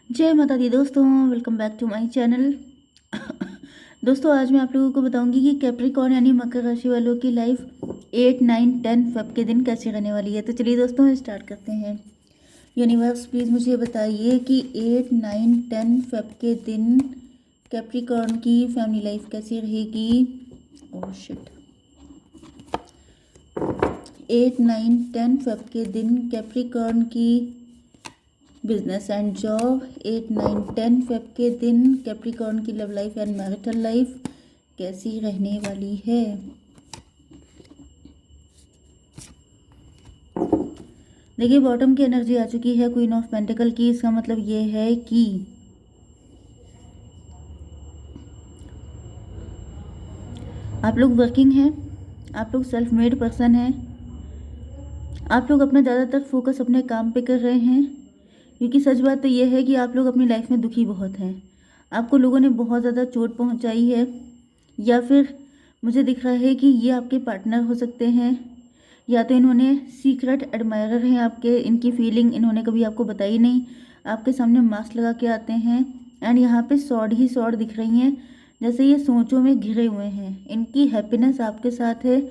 जय माता दी दोस्तों, welcome back to my channel. दोस्तों आज मैं आप लोगों को बताऊंगी कि कैप्रिकॉर्न यानी मकर राशि वालों की लाइफ 8, 9, 10 फेब के दिन कैसे रहने वाली है। तो चलिए दोस्तों स्टार्ट करते हैं। यूनिवर्स प्लीज़ मुझे बताइए कि 8, 9, 10 फेब के दिन कैप्रिकॉर्न की फैमिली लाइफ कैसी रहेगी। Oh shit. 8, 9, 10 फेब के दिन कैप्रिकॉर्न की बिजनेस एंड जॉब। 8, 9, 10 फेब के दिन कैप्रिकॉर्न की love life and marital life कैसी रहने वाली है। देखिए बॉटम की एनर्जी आ चुकी है क्वीन ऑफ पेंटिकल की। इसका मतलब ये है कि आप लोग वर्किंग हैं, आप लोग सेल्फ मेड पर्सन हैं, आप लोग अपना ज़्यादातर फोकस अपने काम पे कर रहे हैं। क्योंकि सच बात तो ये है कि आप लोग अपनी लाइफ में दुखी बहुत हैं। आपको लोगों ने बहुत ज़्यादा चोट पहुंचाई है, या फिर मुझे दिख रहा है कि ये आपके पार्टनर हो सकते हैं, या तो इन्होंने सीक्रेट एडमायरर हैं आपके। इनकी फीलिंग इन्होंने कभी आपको बताई नहीं, आपके सामने मास्क लगा के आते हैं। एंड यहाँ पे सॉर्ड ही सॉर्ड दिख रही हैं, जैसे ये सोचों में घिरे हुए हैं। इनकी हैप्पीनेस आपके साथ है,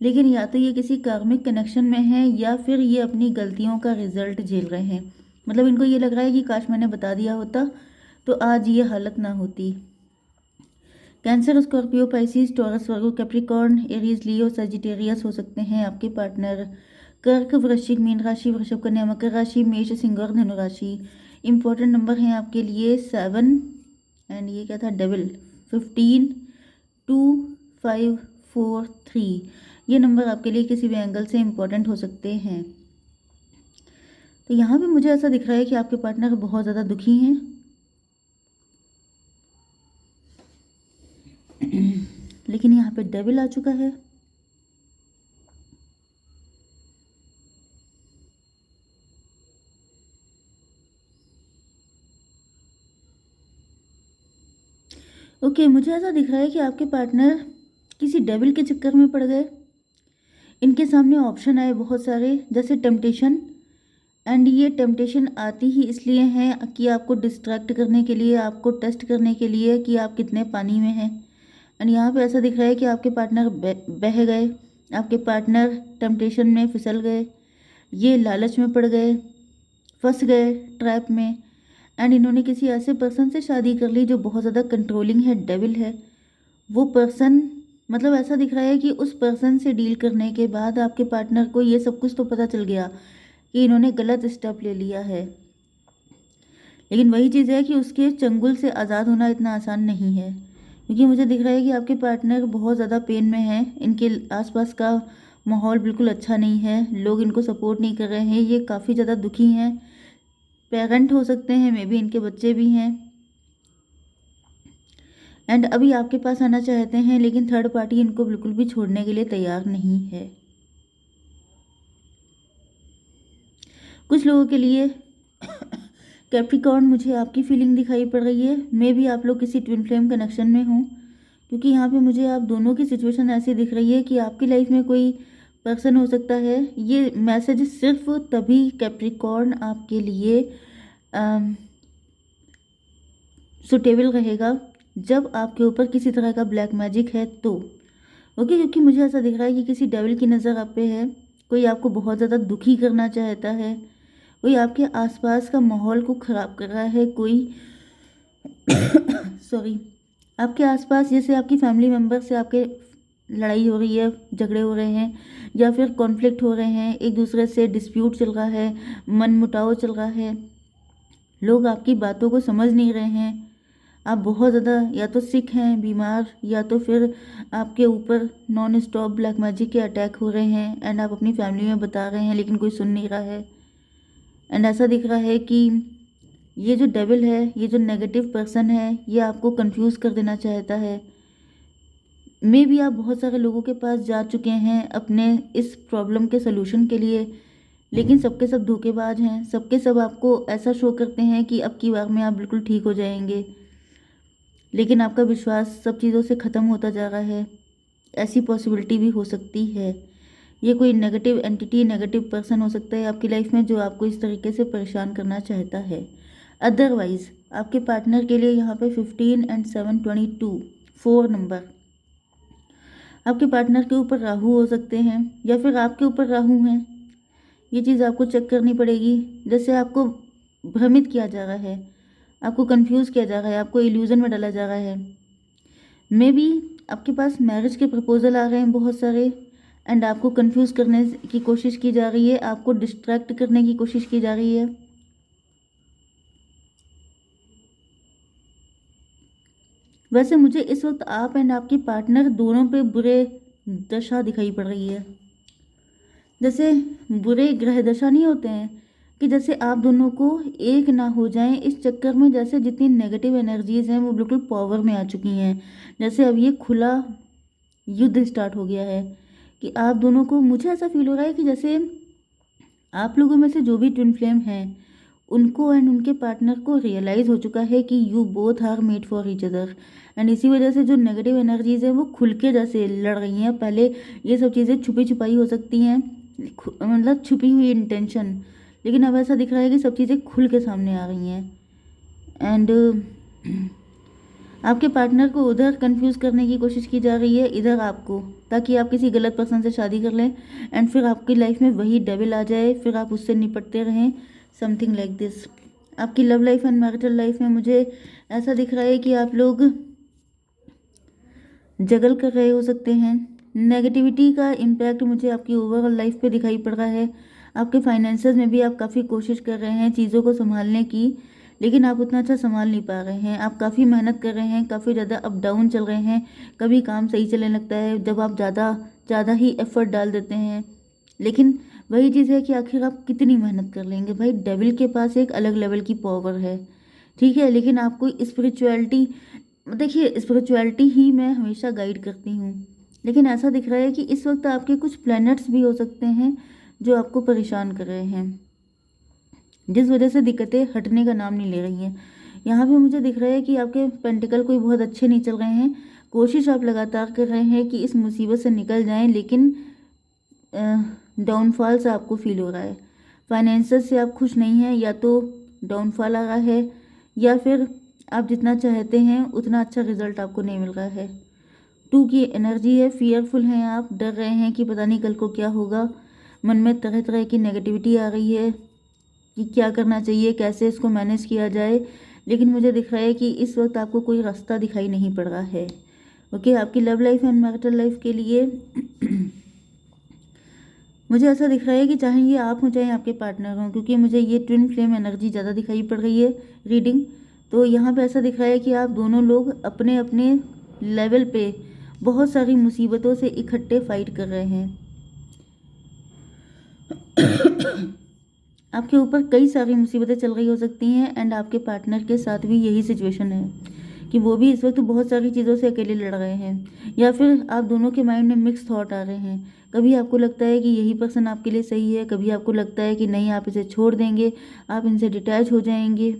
लेकिन या तो ये किसी कार्मिक कनेक्शन में है या फिर ये अपनी गलतियों का रिजल्ट झेल रहे हैं। मतलब इनको ये लग रहा है कि काश मैंने बता दिया होता तो आज ये हालत ना होती। कैंसर, स्कॉर्पियो, पाइसिस, टॉरस, वर्गो, कैप्रिकॉर्न, एरीज, लियो, सजिटेरियस हो सकते हैं आपके पार्टनर। कर्क, वृश्चिक, मीन राशि, वृषभ, कन्या, मकर राशि, मेष, सिंह और धनु राशि। इंपॉर्टेंट नंबर हैं आपके लिए 7 एंड ये क्या था, डेविल, 15, 2, 5, 4, 3। ये नंबर आपके लिए किसी भी एंगल से इम्पोर्टेंट हो सकते हैं। तो यहाँ पे मुझे ऐसा दिख रहा है कि आपके पार्टनर बहुत ज़्यादा दुखी हैं। लेकिन यहाँ पे डेविल आ चुका है। ओके, मुझे ऐसा दिख रहा है कि आपके पार्टनर किसी डेविल के चक्कर में पड़ गए। इनके सामने ऑप्शन आए बहुत सारे, जैसे टेम्पटेशन। एंड ये टेम्पटेशन आती ही इसलिए है कि आपको डिस्ट्रैक्ट करने के लिए, आपको टेस्ट करने के लिए कि आप कितने पानी में हैं। एंड यहाँ पे ऐसा दिख रहा है कि आपके पार्टनर बह गए, आपके पार्टनर टेम्पटेशन में फिसल गए, ये लालच में पड़ गए, फंस गए ट्रैप में। एंड इन्होंने किसी ऐसे पर्सन से शादी कर ली जो बहुत ज़्यादा कंट्रोलिंग है, डेविल है वो पर्सन। मतलब ऐसा दिख रहा है कि उस पर्सन से डील करने के बाद आपके पार्टनर को ये सब कुछ तो पता चल गया कि इन्होंने गलत स्टेप ले लिया है। लेकिन वही चीज़ है कि उसके चंगुल से आज़ाद होना इतना आसान नहीं है। क्योंकि मुझे दिख रहा है कि आपके पार्टनर बहुत ज़्यादा पेन में हैं। इनके आसपास का माहौल बिल्कुल अच्छा नहीं है, लोग इनको सपोर्ट नहीं कर रहे हैं, ये काफ़ी ज़्यादा दुखी हैं। पेरेंट हो सकते हैं, मे बी इनके बच्चे भी हैं। एंड अभी आपके पास आना चाहते हैं, लेकिन थर्ड पार्टी इनको बिल्कुल भी छोड़ने के लिए तैयार नहीं है। कुछ लोगों के लिए कैप्रिकॉर्न मुझे आपकी फीलिंग दिखाई पड़ रही है। मे भी आप लोग किसी ट्विन फ्लेम कनेक्शन में हों, क्योंकि यहाँ पे मुझे आप दोनों की सिचुएशन ऐसी दिख रही है कि आपकी लाइफ में कोई पर्सन हो सकता है। ये मैसेज सिर्फ तभी कैप्रिकॉर्न आपके लिए सुटेबल रहेगा जब आपके ऊपर किसी तरह का ब्लैक मैजिक है तो। ओके, क्योंकि मुझे ऐसा दिख रहा है कि किसी डेविल की नज़र आप पे है। कोई आपको बहुत ज़्यादा दुखी करना चाहता है, कोई आपके आसपास का माहौल को ख़राब कर रहा है, कोई सॉरी, आपके आसपास जैसे आपकी फैमिली मेम्बर से आपके लड़ाई हो रही है, झगड़े हो रहे हैं, या फिर कॉन्फ्लिक्ट हो रहे हैं, एक दूसरे से डिस्प्यूट चल रहा है, मन मुटाव चल रहा है, लोग आपकी बातों को समझ नहीं रहे हैं। आप बहुत ज़्यादा या तो सिक हैं, बीमार, या तो फिर आपके ऊपर नॉन स्टॉप ब्लैक मैजिक के अटैक हो रहे हैं। एंड आप अपनी फैमिली में बता रहे हैं लेकिन कोई सुन नहीं रहा है। एंड ऐसा दिख रहा है कि ये जो डेविल है, ये जो नेगेटिव पर्सन है, ये आपको कंफ्यूज कर देना चाहता है। मे भी आप बहुत सारे लोगों के पास जा चुके हैं अपने इस प्रॉब्लम के सोल्यूशन के लिए, लेकिन सबके सब धोखेबाज हैं। सबके सब आपको ऐसा शो करते हैं कि अब की बार में आप बिल्कुल ठीक हो जाएंगे, लेकिन आपका विश्वास सब चीज़ों से ख़त्म होता जा रहा है। ऐसी पॉसिबिलिटी भी हो सकती है। ये कोई नेगेटिव एंटिटी, नेगेटिव पर्सन हो सकता है आपकी लाइफ में जो आपको इस तरीके से परेशान करना चाहता है। अदरवाइज आपके पार्टनर के लिए यहाँ पे 15 एंड 7 22 4 नंबर, आपके पार्टनर के ऊपर राहु हो सकते हैं या फिर आपके ऊपर राहु हैं। ये चीज़ आपको चेक करनी पड़ेगी। जैसे आपको भ्रमित किया जा रहा है, आपको कंफ्यूज किया जा रहा है, आपको इल्यूजन में डाला जा रहा है। मे बी आपके पास मैरिज के प्रपोजल आ रहे हैं बहुत सारे, एंड आपको कंफ्यूज करने की कोशिश की जा रही है, आपको डिस्ट्रैक्ट करने की कोशिश की जा रही है। वैसे मुझे इस वक्त आप एंड आपके पार्टनर दोनों पे बुरे दशा दिखाई पड़ रही है। जैसे बुरे ग्रह दशा नहीं होते हैं कि जैसे आप दोनों को एक ना हो जाएं इस चक्कर में, जैसे जितनी नेगेटिव एनर्जीज हैं वो बिल्कुल पावर में आ चुकी हैं। जैसे अब ये खुला युद्ध स्टार्ट हो गया है कि आप दोनों को, मुझे ऐसा फील हो रहा है कि जैसे आप लोगों में से जो भी ट्विन फ्लेम हैं उनको एंड उनके पार्टनर को रियलाइज़ हो चुका है कि you both are made for each other, and इसी वजह से जो नेगेटिव एनर्जीज हैं वो खुल के जैसे लड़ रही हैं। पहले ये सब चीज़ें छुपी छुपाई हो सकती हैं, मतलब छुपी हुई इंटेंशन, लेकिन अब ऐसा दिख रहा है कि सब चीज़ें खुल के सामने आ रही हैं। एंड आपके पार्टनर को उधर कंफ्यूज करने की कोशिश की जा रही है, इधर आपको, ताकि आप किसी गलत पर्सन से शादी कर लें एंड फिर आपकी लाइफ में वही डेविल आ जाए, फिर आप उससे निपटते रहें, समथिंग लाइक दिस। आपकी love life and marital life में मुझे ऐसा दिख रहा है कि आप लोग जगल कर रहे हो सकते हैं। नेगेटिविटी का इम्पैक्ट मुझे आपकी ओवरऑल लाइफ पे दिखाई पड़ रहा है। आपके फाइनेंसेस में भी आप काफ़ी कोशिश कर रहे हैं चीज़ों को संभालने की, लेकिन आप उतना अच्छा संभाल नहीं पा रहे हैं। आप काफ़ी मेहनत कर रहे हैं, काफ़ी ज़्यादा अप डाउन चल रहे हैं। कभी काम सही चलने लगता है जब आप ज़्यादा ही एफर्ट डाल देते हैं, लेकिन वही चीज़ है कि आखिर आप कितनी मेहनत कर लेंगे। भाई डेविल के पास एक अलग लेवल की पावर है, ठीक है, लेकिन आपको स्पिरिचुअलिटी, देखिए स्पिरिचुअलिटी ही मैं हमेशा गाइड करती हूँ, लेकिन ऐसा दिख रहा है कि इस वक्त आपके कुछ प्लैनेट्स भी हो सकते हैं जो आपको परेशान कर रहे हैं, जिस वजह से दिक्कतें हटने का नाम नहीं ले रही हैं। यहाँ पे मुझे दिख रहा है कि आपके पेंटिकल कोई बहुत अच्छे नहीं चल रहे हैं। कोशिश आप लगातार कर रहे हैं कि इस मुसीबत से निकल जाएं, लेकिन डाउनफॉल से आपको फील हो रहा है। फाइनेंसेस से आप खुश नहीं हैं, या तो डाउनफॉल आ रहा है या फिर आप जितना चाहते हैं उतना अच्छा रिजल्ट आपको नहीं मिल रहा है। 2 की एनर्जी है, फियरफुल हैं आप, डर रहे हैं कि पता नहीं कल को क्या होगा। मन में तरह तरह की नेगेटिविटी आ रही है कि क्या करना चाहिए, कैसे इसको मैनेज किया जाए, लेकिन मुझे दिख रहा है कि इस वक्त आपको कोई रास्ता दिखाई नहीं पड़ रहा है। ओके, आपकी love life and marital life के लिए मुझे ऐसा दिख रहा है कि चाहे ये आप हो चाहे आपके पार्टनर हों, क्योंकि मुझे ये ट्विन फ्लेम एनर्जी ज़्यादा दिखाई पड़ रही है रीडिंग। तो यहाँ पे ऐसा दिख रहा है कि आप दोनों लोग अपने अपने लेवल पे बहुत सारी मुसीबतों से इकट्ठे फाइट कर रहे हैं। आपके ऊपर कई सारी मुसीबतें चल रही हो सकती हैं, एंड आपके पार्टनर के साथ भी यही सिचुएशन है कि वो भी इस वक्त बहुत सारी चीज़ों से अकेले लड़ रहे हैं, या फिर आप दोनों के माइंड में मिक्स थॉट आ रहे हैं। कभी आपको लगता है कि यही पर्सन आपके लिए सही है, कभी आपको लगता है कि नहीं आप इसे छोड़ देंगे, आप इनसे डिटैच हो जाएंगे।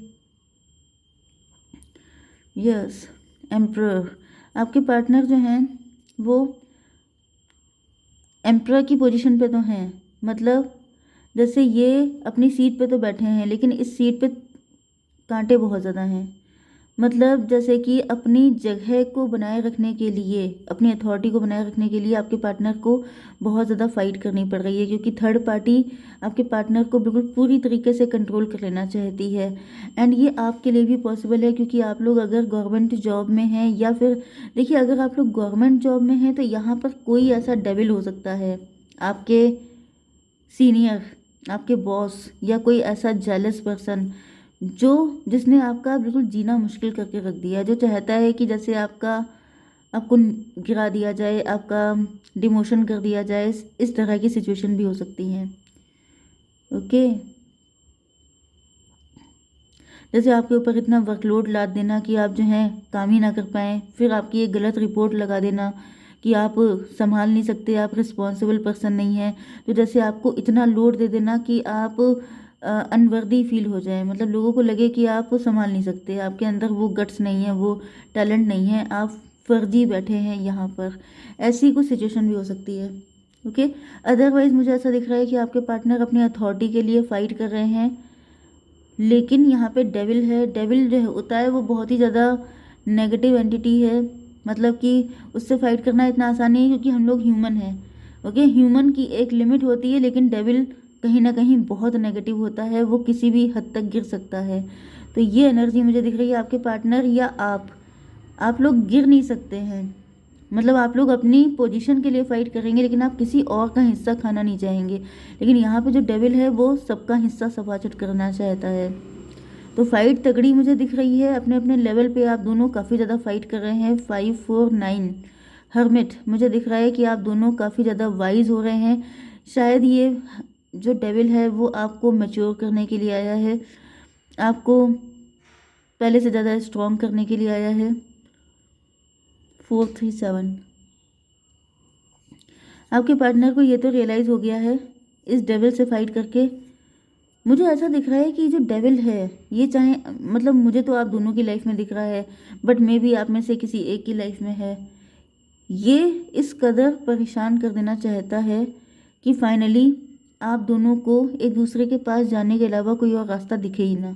यस, एम्परर, आपके पार्टनर जो हैं वो एम्परर की पोजीशन पे तो हैं, मतलब जैसे ये अपनी सीट पे तो बैठे हैं, लेकिन इस सीट पे कांटे बहुत ज़्यादा हैं। मतलब जैसे कि अपनी जगह को बनाए रखने के लिए, अपनी अथॉरिटी को बनाए रखने के लिए आपके पार्टनर को बहुत ज़्यादा फाइट करनी पड़ रही है, क्योंकि थर्ड पार्टी आपके पार्टनर को बिल्कुल पूरी तरीके से कंट्रोल कर लेना चाहती है। एंड ये आपके लिए भी पॉसिबल है, क्योंकि आप लोग अगर गवर्नमेंट जॉब में हैं, या फिर देखिए अगर आप लोग गवर्नमेंट जॉब में हैं तो यहाँ पर कोई ऐसा डेविल हो सकता है, आपके सीनियर, आपके बॉस, या कोई ऐसा जेलस पर्सन जिसने आपका बिल्कुल जीना मुश्किल करके रख दिया है, जो चाहता है कि जैसे आपको गिरा दिया जाए, आपका डिमोशन कर दिया जाए। इस तरह की सिचुएशन भी हो सकती हैं। ओके, जैसे आपके ऊपर इतना वर्कलोड लाद देना कि आप जो हैं काम ही ना कर पाएँ, फिर आपकी एक गलत रिपोर्ट लगा देना कि आप संभाल नहीं सकते, आप रिस्पॉन्सिबल पर्सन नहीं हैं। तो जैसे आपको इतना लोड दे देना कि आप अनवर्दी फील हो जाए, मतलब लोगों को लगे कि आप संभाल नहीं सकते, आपके अंदर वो गट्स नहीं है, वो टैलेंट नहीं है, आप फर्जी बैठे हैं यहाँ पर। ऐसी कुछ सिचुएशन भी हो सकती है। ओके, अदरवाइज मुझे ऐसा दिख रहा है कि आपके पार्टनर अपनी अथॉरिटी के लिए फ़ाइट कर रहे हैं, लेकिन यहाँ पे डेविल है। डेविल जो है होता है वो बहुत ही ज़्यादा नेगेटिव एंटिटी है, मतलब कि उससे फाइट करना इतना आसान नहीं है क्योंकि हम लोग ह्यूमन हैं। ओके, ह्यूमन की एक लिमिट होती है, लेकिन डेविल कहीं ना कहीं बहुत नेगेटिव होता है, वो किसी भी हद तक गिर सकता है। तो ये एनर्जी मुझे दिख रही है आपके पार्टनर या आप लोग गिर नहीं सकते हैं। मतलब आप लोग अपनी पोजीशन के लिए फाइट करेंगे, लेकिन आप किसी और का हिस्सा खाना नहीं चाहेंगे। लेकिन यहाँ पे जो डेविल है वो सबका हिस्सा सफाचट करना चाहता है। तो फाइट तगड़ी मुझे दिख रही है। अपने अपने लेवल पे आप दोनों काफ़ी ज़्यादा फाइट कर रहे हैं। 5 4 9 हर्मिट मुझे दिख रहा है कि आप दोनों काफ़ी ज़्यादा वाइज हो रहे हैं। शायद ये जो डेविल है वो आपको मैच्योर करने के लिए आया है, आपको पहले से ज़्यादा स्ट्रॉन्ग करने के लिए आया है। 4 3 7 आपके पार्टनर को ये तो रियलाइज़ हो गया है इस डेविल से फाइट करके। मुझे ऐसा दिख रहा है कि जो डेविल है ये चाहे, मतलब मुझे तो आप दोनों की लाइफ में दिख रहा है, बट मे बी आप में से किसी एक की लाइफ में है। ये इस कदर परेशान कर देना चाहता है कि फाइनली आप दोनों को एक दूसरे के पास जाने के अलावा कोई और रास्ता दिखे ही ना।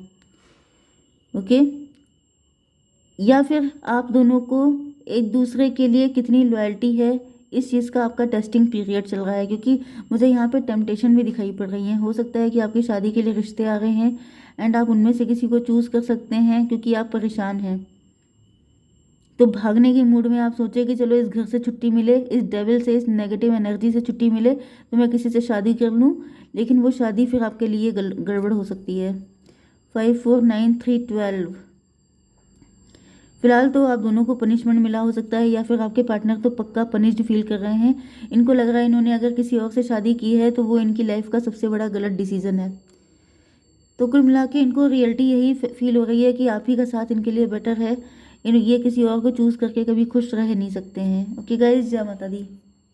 ओके, या फिर आप दोनों को एक दूसरे के लिए कितनी लॉयल्टी है इस चीज़ का आपका टेस्टिंग पीरियड चल रहा है, क्योंकि मुझे यहाँ पे टेम्पटेशन भी दिखाई पड़ रही है। हो सकता है कि आपकी शादी के लिए रिश्ते आ रहे हैं एंड आप उनमें से किसी को चूज़ कर सकते हैं क्योंकि आप परेशान हैं। तो भागने के मूड में आप सोचे कि चलो इस घर से छुट्टी मिले, इस डेविल से, इस नेगेटिव एनर्जी से छुट्टी मिले तो मैं किसी से शादी कर लूँ, लेकिन वो शादी फिर आपके लिए गड़बड़ हो सकती है। 5 4 9 3 12 फिलहाल तो आप दोनों को पनिशमेंट मिला हो सकता है, या फिर आपके पार्टनर तो पक्का पनिश्ड फील कर रहे हैं। इनको लग रहा है इन्होंने अगर किसी और से शादी की है तो वो इनकी लाइफ का सबसे बड़ा गलत डिसीजन है। तो कुल मिला के इनको रियलिटी यही फील हो रही है कि आप ही का साथ इनके लिए बेटर है। ये किसी और को चूज़ करके कभी खुश रह नहीं सकते हैं। ओके गाइज, जय माता दी।